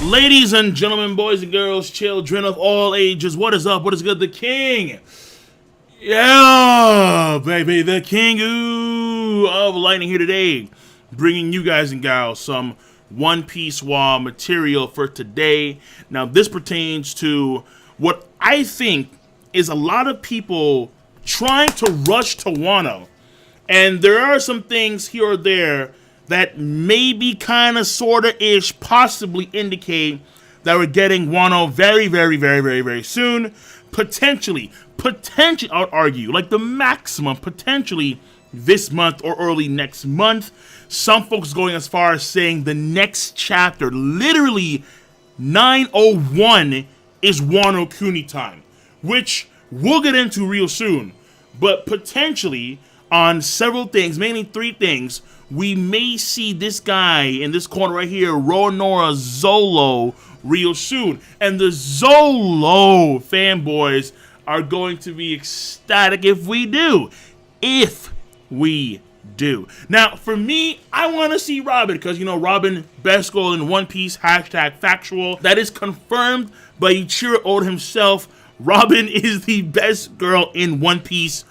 Ladies and gentlemen, boys and girls, children of all ages, what is up? What is good? The king. Yeah, baby, the king of lightning here today, bringing you guys and gals some One Piece WA material for today. Now, this pertains to what I think is a lot of people trying to rush to Wano. And there are some things here or there that maybe kind of, sort of, ish, possibly indicate that we're getting Wano very soon. Potentially, I would argue, like the maximum, potentially this month or early next month. Some folks going as far as saying the next chapter, literally 901, is Wano Kuni time, which we'll get into real soon. But potentially, on several things, mainly three things, we may see this guy in this corner right here, Roronoa Zolo, real soon. And the Zolo fanboys are going to be ecstatic if we do. If we do. Now, for me, I want to see Robin, because, you know, Robin, best girl in One Piece, #factual. That is confirmed by Ichiro Oda himself. Robin is the best girl in One Piece,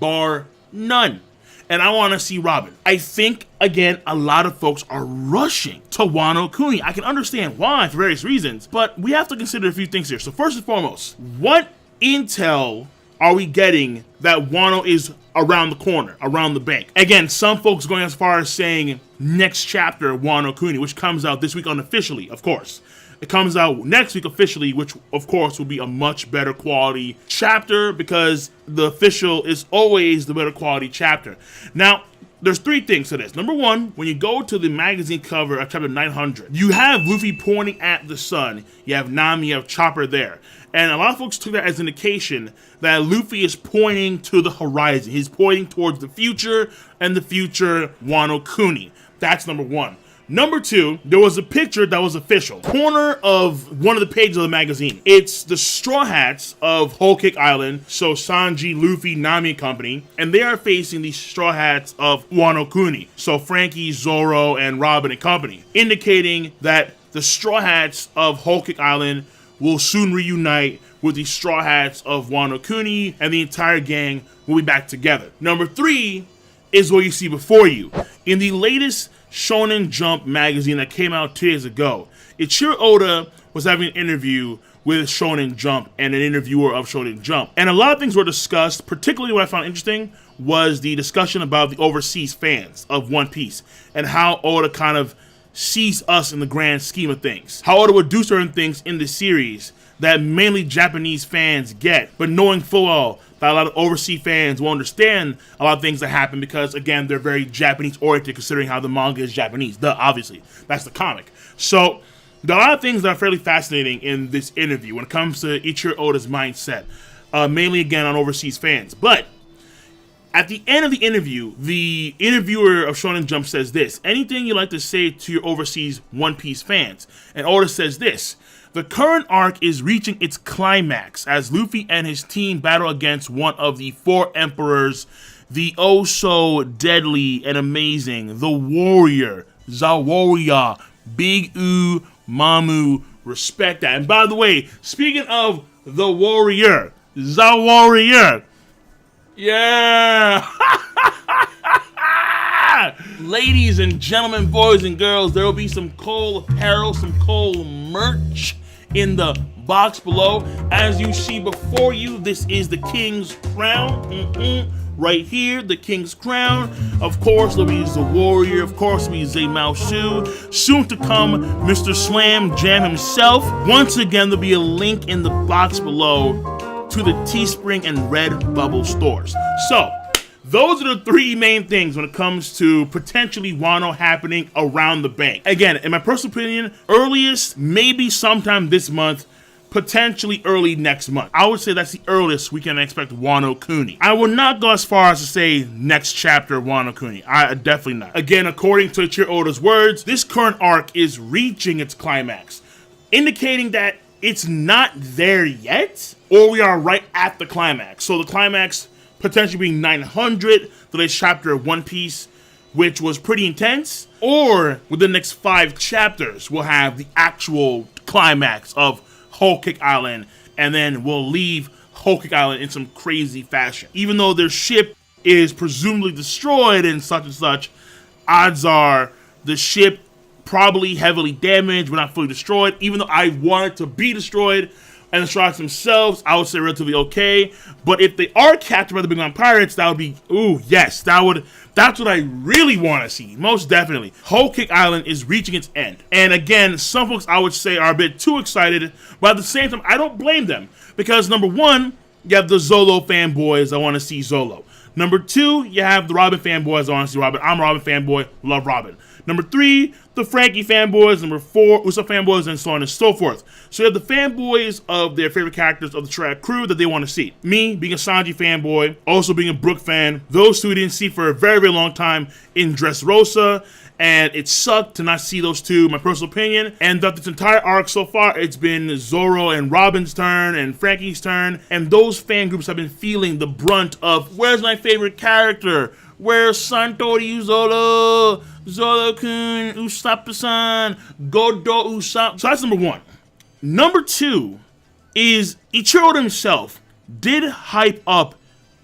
bar none. And I want to see Robin. I think, again, a lot of folks are rushing to Wano Kuni. I can understand why for various reasons, but we have to consider a few things here. So first and foremost, what intel are we getting that Wano is around the corner, around the bank? Again, some folks going as far as saying next chapter Wano Kuni, which comes out this week unofficially, of course. It comes out next week officially, which of course will be a much better quality chapter, because the official is always the better quality chapter. Now, there's three things to this. Number one, when you go to the magazine cover of chapter 900, you have Luffy pointing at the sun. You have Nami, you have Chopper there. And a lot of folks took that as an indication that Luffy is pointing to the horizon. He's pointing towards the future, and the future Wano Kuni. That's number one. Number two, there was a picture that was official. Corner of one of the pages of the magazine. It's the Straw Hats of Whole Cake Island. So Sanji, Luffy, Nami and company. And they are facing the Straw Hats of Wano Kuni. So Frankie, Zoro, and Robin and company. Indicating that the Straw Hats of Whole Cake Island will soon reunite with the Straw Hats of Wano Kuni. And the entire gang will be back together. Number three is what you see before you. In the latest Shonen Jump magazine that came out 2 days ago, Ichiro Oda was having an interview with Shonen Jump and an interviewer of Shonen Jump. And a lot of things were discussed. Particularly what I found interesting was the discussion about the overseas fans of One Piece and how Oda kind of sees us in the grand scheme of things. How Oda would do certain things in the series that mainly Japanese fans get, but knowing full well that a lot of overseas fans will understand a lot of things that happen because, again, they're very Japanese-oriented considering how the manga is Japanese. Obviously. That's the comic. So, there are a lot of things that are fairly fascinating in this interview when it comes to Ichiro Oda's mindset, mainly, again, on overseas fans. But at the end of the interview, the interviewer of Shonen Jump says this: anything you'd like to say to your overseas One Piece fans? And Oda says this: the current arc is reaching its climax as Luffy and his team battle against one of the four emperors, the oh so deadly and amazing, the warrior, Zawarrior, Big U Mamu. Respect that. And by the way, speaking of the warrior, Zawarrior, yeah. Ladies and gentlemen, boys and girls, there will be some Cole apparel, some Cole merch in the box below. As you see before you, this is the King's Crown. Right here, the King's Crown. Of course, there'll be the Warrior. Of course, there'll be Zay Mao Shu. Soon to come, Mr. Slam Jam himself. Once again, there'll be a link in the box below to the Teespring and Redbubble stores. So, those are the three main things when it comes to potentially Wano happening around the bank. Again, in my personal opinion, earliest, maybe sometime this month, potentially early next month. I would say that's the earliest we can expect Wano Kuni. I will not go as far as to say next chapter Wano Kuni. Definitely not. Again, according to Ichiro Oda's words, this current arc is reaching its climax, indicating that it's not there yet, or we are right at the climax. So the climax potentially being 900, the latest chapter of One Piece, which was pretty intense, or within the next 5 chapters, we'll have the actual climax of Whole Cake Island, and then we'll leave Whole Cake Island in some crazy fashion. Even though their ship is presumably destroyed and such, odds are the ship probably heavily damaged, but not fully destroyed. Even though I want it to be destroyed, and the sharks themselves, I would say relatively okay. But if they are captured by the Big Mom Pirates, that would be, ooh, yes, that's what I really want to see, most definitely. Whole Cake Island is reaching its end. And again, some folks I would say are a bit too excited, but at the same time, I don't blame them. Because number one, you have the Zolo fanboys, I want to see Zolo. Number 2, you have the Robin fanboys, I want to see Robin. I'm a Robin fanboy, love Robin. Number 3, the Frankie fanboys. Number 4, Usopp fanboys, and so on and so forth. So you have the fanboys of their favorite characters of the track crew that they want to see. Me, being a Sanji fanboy, also being a Brook fan. Those two we didn't see for a very, very long time in Dressrosa, and it sucked to not see those two, my personal opinion. And that this entire arc so far, it's been Zoro and Robin's turn and Frankie's turn, and those fan groups have been feeling the brunt of, where's my favorite character? Where's Santori Zoro? Zoro-kun, Usopp-san, Godo Usopp. So that's number 1. Number 2 is Ichiro himself did hype up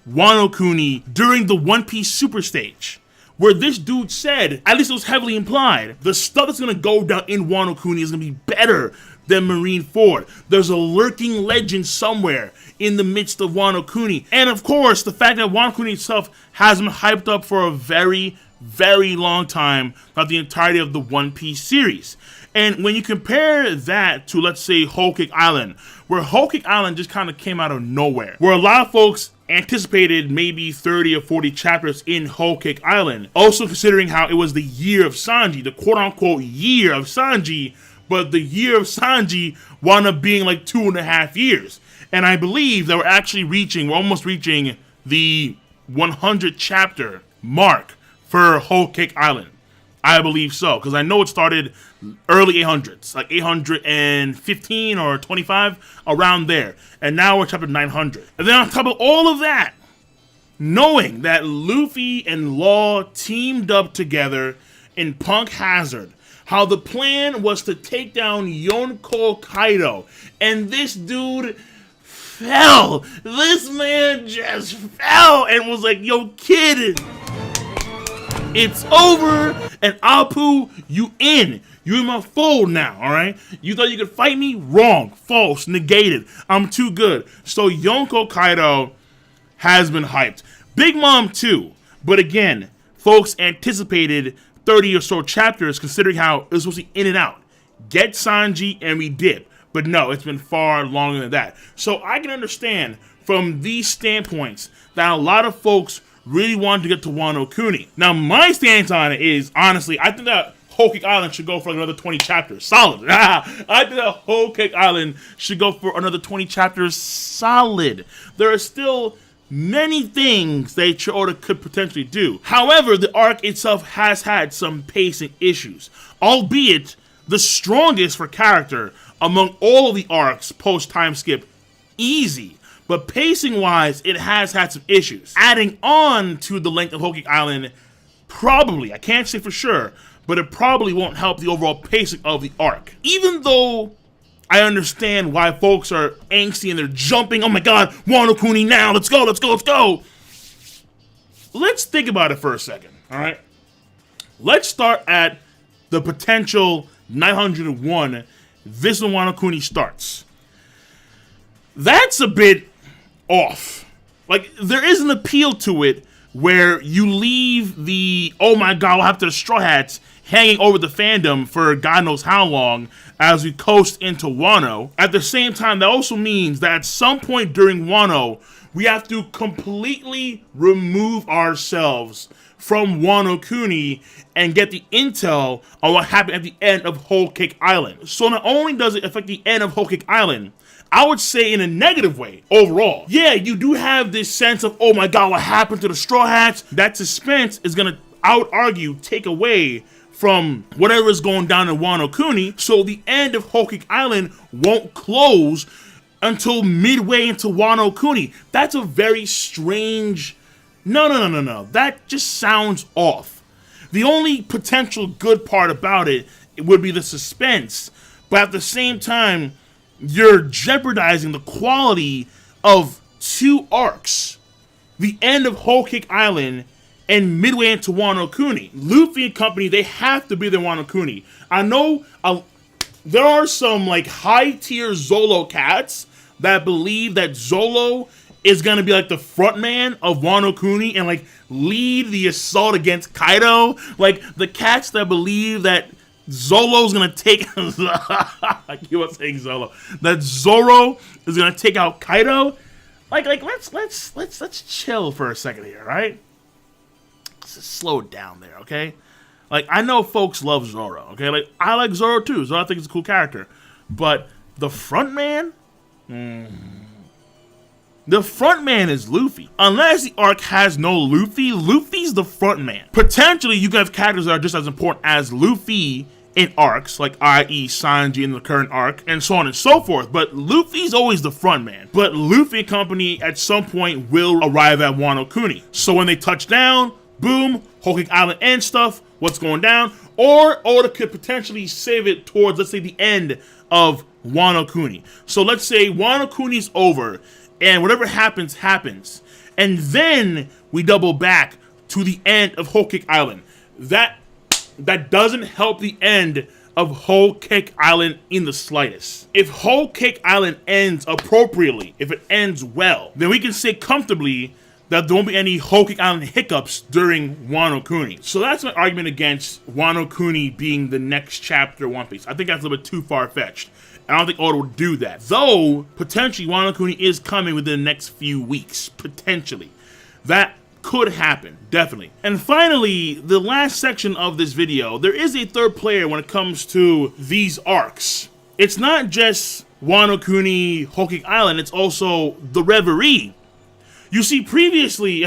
Wano Kuni during the One Piece Super Stage, where this dude said, at least it was heavily implied, the stuff that's going to go down in Wano Kuni is going to be better than Marineford. There's a lurking legend somewhere in the midst of Wano Kuni. And of course, the fact that Wano Kuni itself has been hyped up for a very, very long time, throughout the entirety of the One Piece series. And when you compare that to, let's say, Whole Cake Island, where Whole Cake Island just kind of came out of nowhere, where a lot of folks anticipated maybe 30 or 40 chapters in Whole Cake Island, also considering how it was the year of Sanji, the quote-unquote year of Sanji, but the year of Sanji wound up being like 2.5 years. And I believe that we're almost reaching the 100 chapter mark for Whole Cake Island. I believe so, because I know it started early 800s, like 815 or 25, around there. And now we're chapter 900. And then on top of all of that, knowing that Luffy and Law teamed up together in Punk Hazard, how the plan was to take down Yonko Kaido, and this dude fell. This man just fell and was like, yo, kid, it's over, and Apu, you in. You in my fold now, alright? You thought you could fight me? Wrong. False. Negated. I'm too good. So Yonko Kaido has been hyped. Big Mom too. But again, folks anticipated 30 or so chapters, considering how it was supposed to be in and out. Get Sanji and we dip. But no, it's been far longer than that. So I can understand from these standpoints that a lot of folks really wanted to get to Wano Kuni. Now, my stance on it is, honestly, I think that Whole Cake Island should go for another 20 chapters. Solid. I think that Whole Cake Island should go for another 20 chapters. Solid. There are still many things that Ichiro could potentially do. However, the arc itself has had some pacing issues, albeit the strongest for character among all of the arcs post-time skip. Easy. But pacing-wise, it has had some issues. Adding on to the length of Whole Cake Island, probably, I can't say for sure, but it probably won't help the overall pacing of the arc. Even though I understand why folks are angsty and they're jumping, oh my god, Wano Kuni now, let's go, let's go, let's go. Let's think about it for a second, alright? Let's start at the potential 901 this Wano Kuni starts. That's a bit off. Like, there is an appeal to it where you leave the, oh my god, we'll have to the Straw Hats hanging over the fandom for God knows how long as we coast into Wano. At the same time, that also means that at some point during Wano, we have to completely remove ourselves from Wano Kuni and get the intel on what happened at the end of Whole Cake Island. So not only does it affect the end of Whole Cake Island, I would say in a negative way overall. Yeah, you do have this sense of, oh my god, what happened to the Straw Hats? That suspense is going to, I would argue, take away from whatever is going down in Wano Kuni, so the end of Whole Cake Island won't close until midway into Wano Kuni. That's a very strange... No. That just sounds off. The only potential good part about it would be the suspense, but at the same time, you're jeopardizing the quality of 2 arcs. The end of Whole Cake Island and midway into Wano Kuni. Luffy and company, they have to be the Wano Kuni. I know there are some like high-tier Zolo cats that believe that Zolo is gonna be like the front man of Wano Kuni and like lead the assault against Kaido. Like the cats that believe that Zolo's gonna take I keep on saying Zolo. That Zoro is gonna take out Kaido. Like let's chill for a second here, right? Let's just slow it down there, okay? Like I know folks love Zoro, okay? Like I like Zoro too. Zoro I think is a cool character. But the front man? The front man is Luffy. Unless the arc has no Luffy, Luffy's the front man. Potentially, you can have characters that are just as important as Luffy in arcs, like i.e. Sanji in the current arc, and so on and so forth. But Luffy's always the front man. But Luffy and company at some point will arrive at Wano Kuni. So when they touch down, boom, Whole Cake Island and stuff, what's going down? Or Oda could potentially save it towards, let's say, the end of Wano Kuni. So let's say Wano Kuni's over, and whatever happens, happens. And then we double back to the end of Whole Cake Island. That doesn't help the end of Whole Cake Island in the slightest. If Whole Cake Island ends appropriately, if it ends well, then we can say comfortably that there won't be any Whole Cake Island hiccups during Wano Kuni. So that's my argument against Wano Kuni being the next chapter of One Piece. I think that's a little bit too far-fetched. I don't think Oda would do that. Though, potentially, Wano Kuni is coming within the next few weeks. Potentially. That could happen. Definitely. And finally, the last section of this video, there is a third player when it comes to these arcs. It's not just Wano Kuni, Whole Cake Island, it's also the Reverie. You see, previously,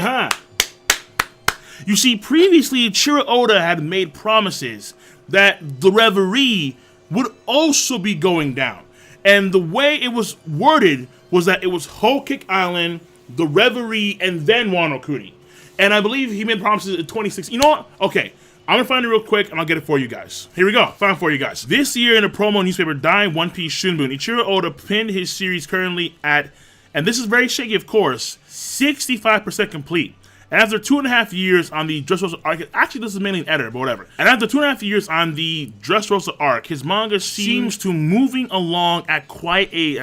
Chiro Oda had made promises that the Reverie would also be going down. And the way it was worded was that it was Whole Cake Island, the Reverie, and then Wano Kuni. And I believe he made promises in 2016. You know what? Okay, I'm gonna find it real quick and I'll get it for you guys. Here we go, found it for you guys. This year in a promo newspaper, Dai One Piece Shunbun, Ichiro Oda pinned his series currently at, and this is very shaky of course, 65% complete. And after 2.5 years on the Dressrosa arc, actually this is mainly an editor, but whatever. And after 2.5 years on the Dressrosa arc, his manga seems to moving along at quite a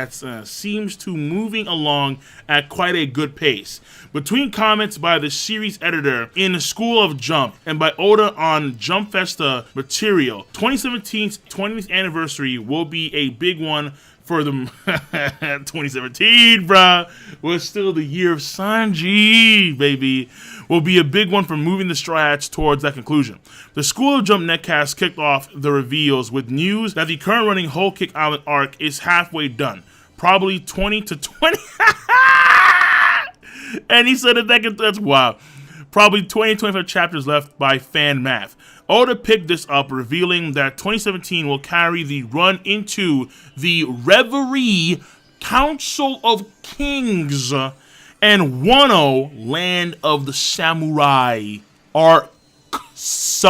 good pace. Between comments by the series editor in the School of Jump and by Oda on Jump Festa material, 2017's 20th anniversary will be a big one for the 2017, bruh, was still the year of Sanji, baby. Will be a big one for moving the Straw Hats towards that conclusion. The School of Jump netcast kicked off the reveals with news that the current running Whole Cake Island arc is halfway done. Probably 20 to 20. And he said that's wow. Probably 20-25 chapters left by fan math. Oda picked this up, revealing that 2017 will carry the run into the Reverie, Council of Kings, and Wano, Land of the Samurai, arcs,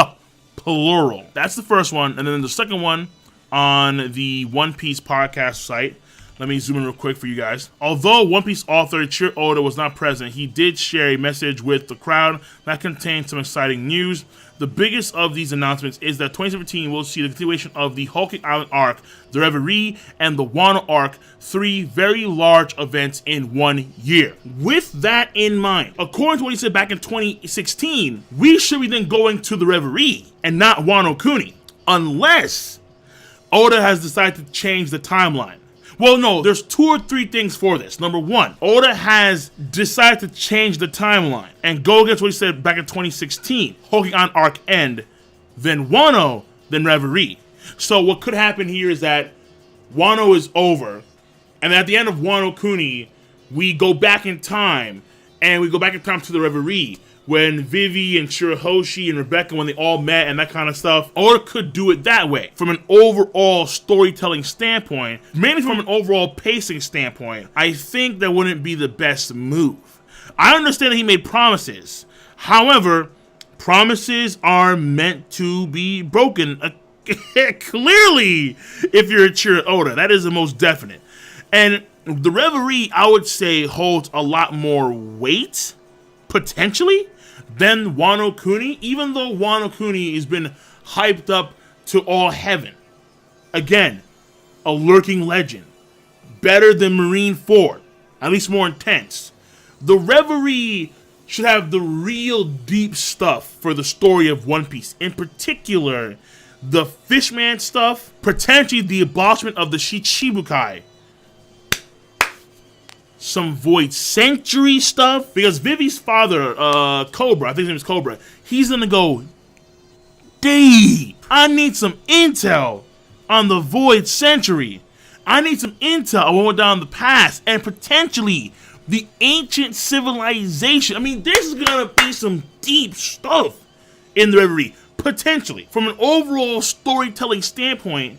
plural. That's the first one. And then the second one on the One Piece podcast site. Let me zoom in real quick for you guys. Although One Piece author Chiro Oda was not present, he did share a message with the crowd that contained some exciting news. The biggest of these announcements is that 2017 will see the continuation of the Whole Cake Island arc, the Reverie, and the Wano arc, 3 very large events in 1 year. With that in mind, according to what he said back in 2016, we should be then going to the Reverie and not Wano Kuni, unless Oda has decided to change the timeline. Well, no, there's 2 or 3 things for this. Number 1, Oda has decided to change the timeline and go against what he said back in 2016. Whole Cake Island arc end, then Wano, then Reverie. So what could happen here is that Wano is over, and at the end of Wano Kuni, we go back in time, and we go back in time to the Reverie, when Vivi and Shirahoshi and Rebecca, when they all met and that kind of stuff. Oda could do it that way. From an overall storytelling standpoint, mainly from an overall pacing standpoint, I think that wouldn't be the best move. I understand that he made promises. However, Promises are meant to be broken. Clearly, if you're a Chira Oda, that is the most definite. And the Reverie, I would say, holds a lot more weight, potentially, than Wano Kuni, even though Wano Kuni has been hyped up to all heaven. Again, a lurking legend. Better than Marine Ford, at least more intense. The Reverie should have the real deep stuff for the story of One Piece. In particular, the Fishman stuff, potentially the abolishment of the Shichibukai. Some Void Sanctuary stuff, because Vivi's father, Cobra, I think his name is Cobra, he's gonna go deep. I need some intel on the Void Sanctuary. I need some intel on what went down in the past, and potentially the ancient civilization. I mean, there's gonna be some deep stuff in the Reverie, potentially. From an overall storytelling standpoint,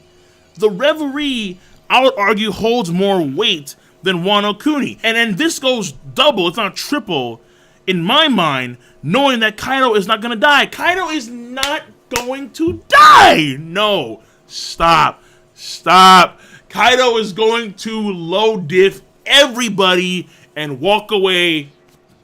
the Reverie, I would argue, holds more weight than Wano Kuni. And then this goes double, it's not triple, in my mind, knowing that Kaido is not gonna die. Kaido is not going to die! No, stop. Kaido is going to low diff everybody and walk away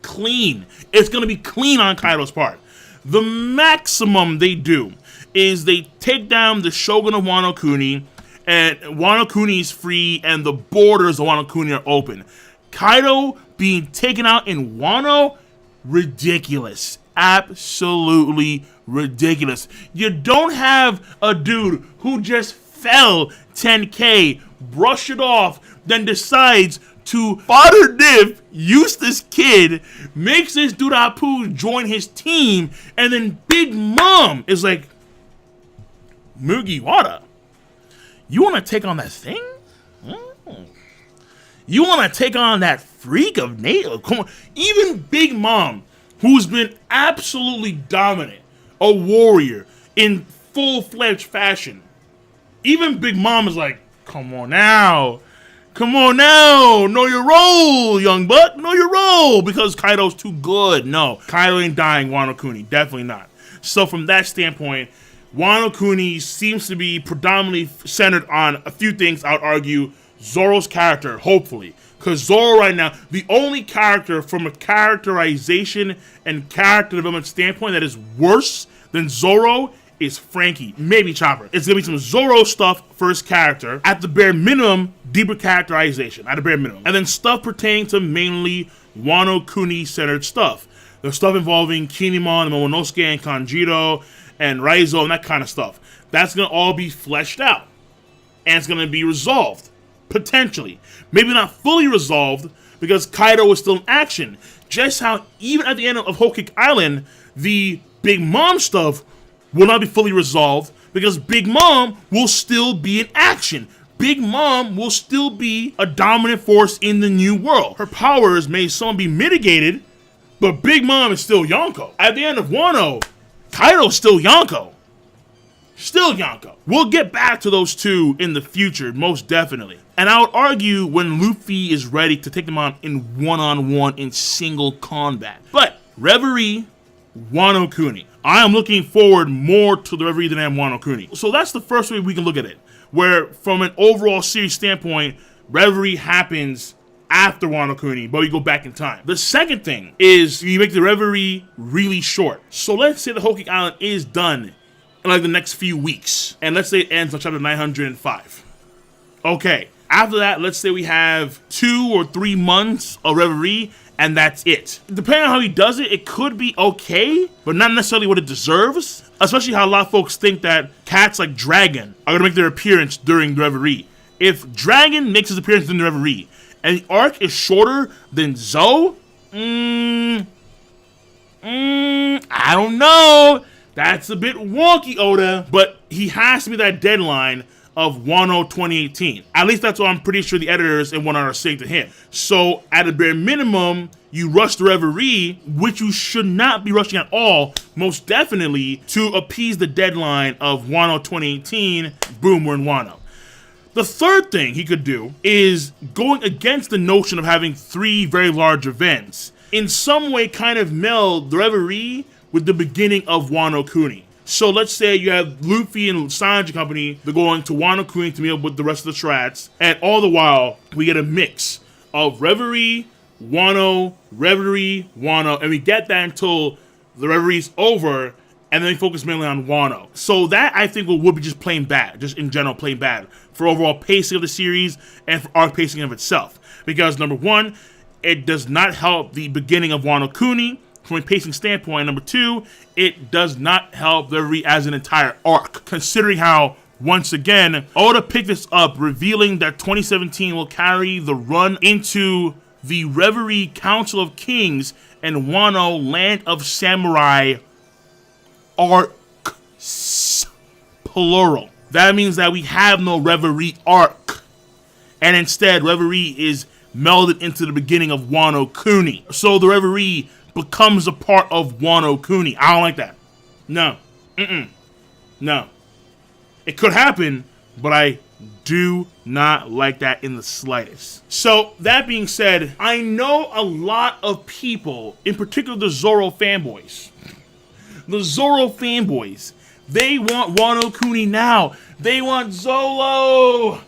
clean. It's gonna be clean on Kaido's part. The maximum they do is they take down the Shogun of Wano Kuni, and Wano Kuni is free, and the borders of Wano Kuni are open. Kaido being taken out in Wano, ridiculous. Absolutely ridiculous. You don't have a dude who just fell 10K, brush it off, then decides to fodder diff, use this kid, makes this dude Apu join his team, and then Big Mom is like, Mugiwara, you want to take on that thing? You want to take on that freak of nature? Come on. Even Big Mom, who's been absolutely dominant, a warrior in full-fledged fashion, even Big Mom is like, come on now, know your role, young buck, know your role, because Kaido's too good. No, Kaido ain't dying Wano Kuni, definitely not. So from that standpoint, Wano Kuni seems to be predominantly centered on a few things. I would argue Zoro's character, hopefully, because Zoro right now, the only character from a characterization and character development standpoint that is worse than Zoro is Frankie, maybe Chopper. It's gonna be some Zoro stuff for his character, at the bare minimum, deeper characterization, at the bare minimum. And then stuff pertaining to mainly Wano Kuni centered stuff. The stuff involving Kinemon, Momonosuke, and Kanjiro, and Raizo, and that kind of stuff. That's gonna all be fleshed out. And it's gonna be resolved. Potentially. Maybe not fully resolved, because Kaido is still in action. Just how, even at the end of Whole Cake Island, the Big Mom stuff will not be fully resolved, because Big Mom will still be in action. Big Mom will still be a dominant force in the new world. Her powers may somewhat be mitigated, but Big Mom is still Yonko. At the end of Wano, Kaido's still Yonko. Still Yonko. We'll get back to those two in the future, most definitely. And I would argue when Luffy is ready to take them on in one-on-one in single combat. But Reverie, Wano Kuni. I am looking forward more to the Reverie than I am Wano Kuni. So that's the first way we can look at it. Where from an overall series standpoint, Reverie happens after Wano Kuni, but we go back in time. The second thing is you make the Reverie really short. So let's say the Whole Cake Island is done in like the next few weeks. And let's say it ends on chapter 905. Okay. After that, let's say we have 2 or 3 months of Reverie, and that's it. Depending on how he does it, it could be okay, but not necessarily what it deserves. Especially how a lot of folks think that cats like Dragon are going to make their appearance during the Reverie. If Dragon makes his appearance during the Reverie, and the arc is shorter than Zoe, I don't know. That's a bit wonky, Oda. But he has to be that deadline of Wano 2018. At least that's what I'm pretty sure the editors and whatnot are saying to him. So at a bare minimum, you rush the Reverie, which you should not be rushing at all, most definitely, to appease the deadline of Wano 2018. Boom, we're in Wano. The third thing he could do is going against the notion of having 3 very large events. In some way kind of meld the Reverie with the beginning of Wano Kuni. So let's say you have Luffy and Sanji Company, they're going to Wano Kuni to meet up with the rest of the strats, and all the while, we get a mix of Reverie, Wano, and we get that until the Reverie's over, and then we focus mainly on Wano. So that, I think, would be just plain bad, just in general plain bad, for overall pacing of the series, and for arc pacing of itself. Because, number one, it does not help the beginning of Wano Kuni, from a pacing standpoint. Number two, it does not help Reverie as an entire arc, considering how, once again, Oda picked this up, revealing that 2017 will carry the run into the Reverie Council of Kings and Wano Land of Samurai arcs, plural. That means that we have no Reverie arc, and instead Reverie is melded into the beginning of Wano Kuni. So the Reverie becomes a part of Wano Kuni. I don't like that. No. No. It could happen, but I do not like that in the slightest. So, that being said, I know a lot of people, in particular the Zoro fanboys. The Zoro fanboys, they want Wano Kuni now. They want Zoro,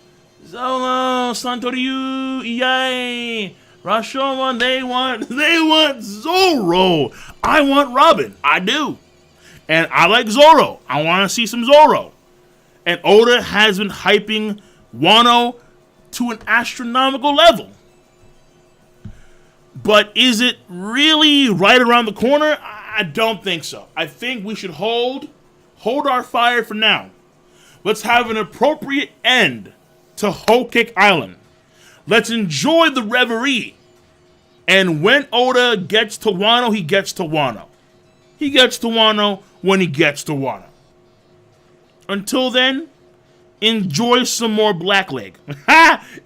Santoryu, Iai, Rashomon, they want Zoro. I want Robin. I do. And I like Zoro. I want to see some Zoro. And Oda has been hyping Wano to an astronomical level. But is it really right around the corner? I don't think so. I think we should hold our fire for now. Let's have an appropriate end to Whole Cake Island. Let's enjoy the Reverie. And when Oda gets to Wano, he gets to Wano. He gets to Wano when he gets to Wano. Until then, enjoy some more Blackleg.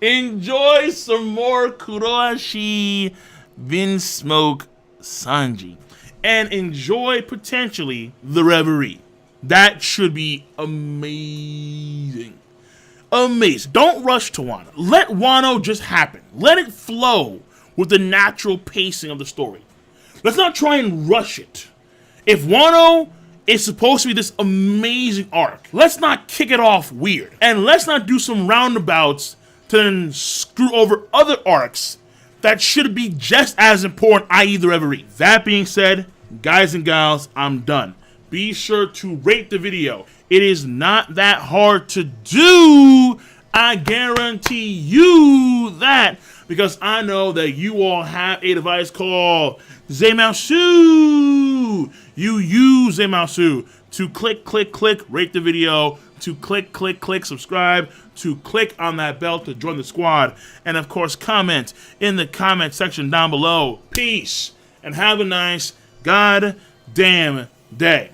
Enjoy some more Kurohashi, Vinsmoke, Sanji. And enjoy, potentially, the Reverie. That should be amazing. Amazing. Don't rush to Wano. Let Wano just happen. Let it flow with the natural pacing of the story. Let's not try and rush it. If Wano is supposed to be this amazing arc, let's not kick it off weird. And let's not do some roundabouts to then screw over other arcs that should be just as important, i.e. the Reverie. That being said, guys and gals, I'm done. Be sure to rate the video. It is not that hard to do. I guarantee you that, because I know that you all have a device called Zemaosu. You use Zemaosu to click, rate the video, to click, subscribe, to click on that bell to join the squad, and of course comment in the comment section down below. Peace, and have a nice goddamn day.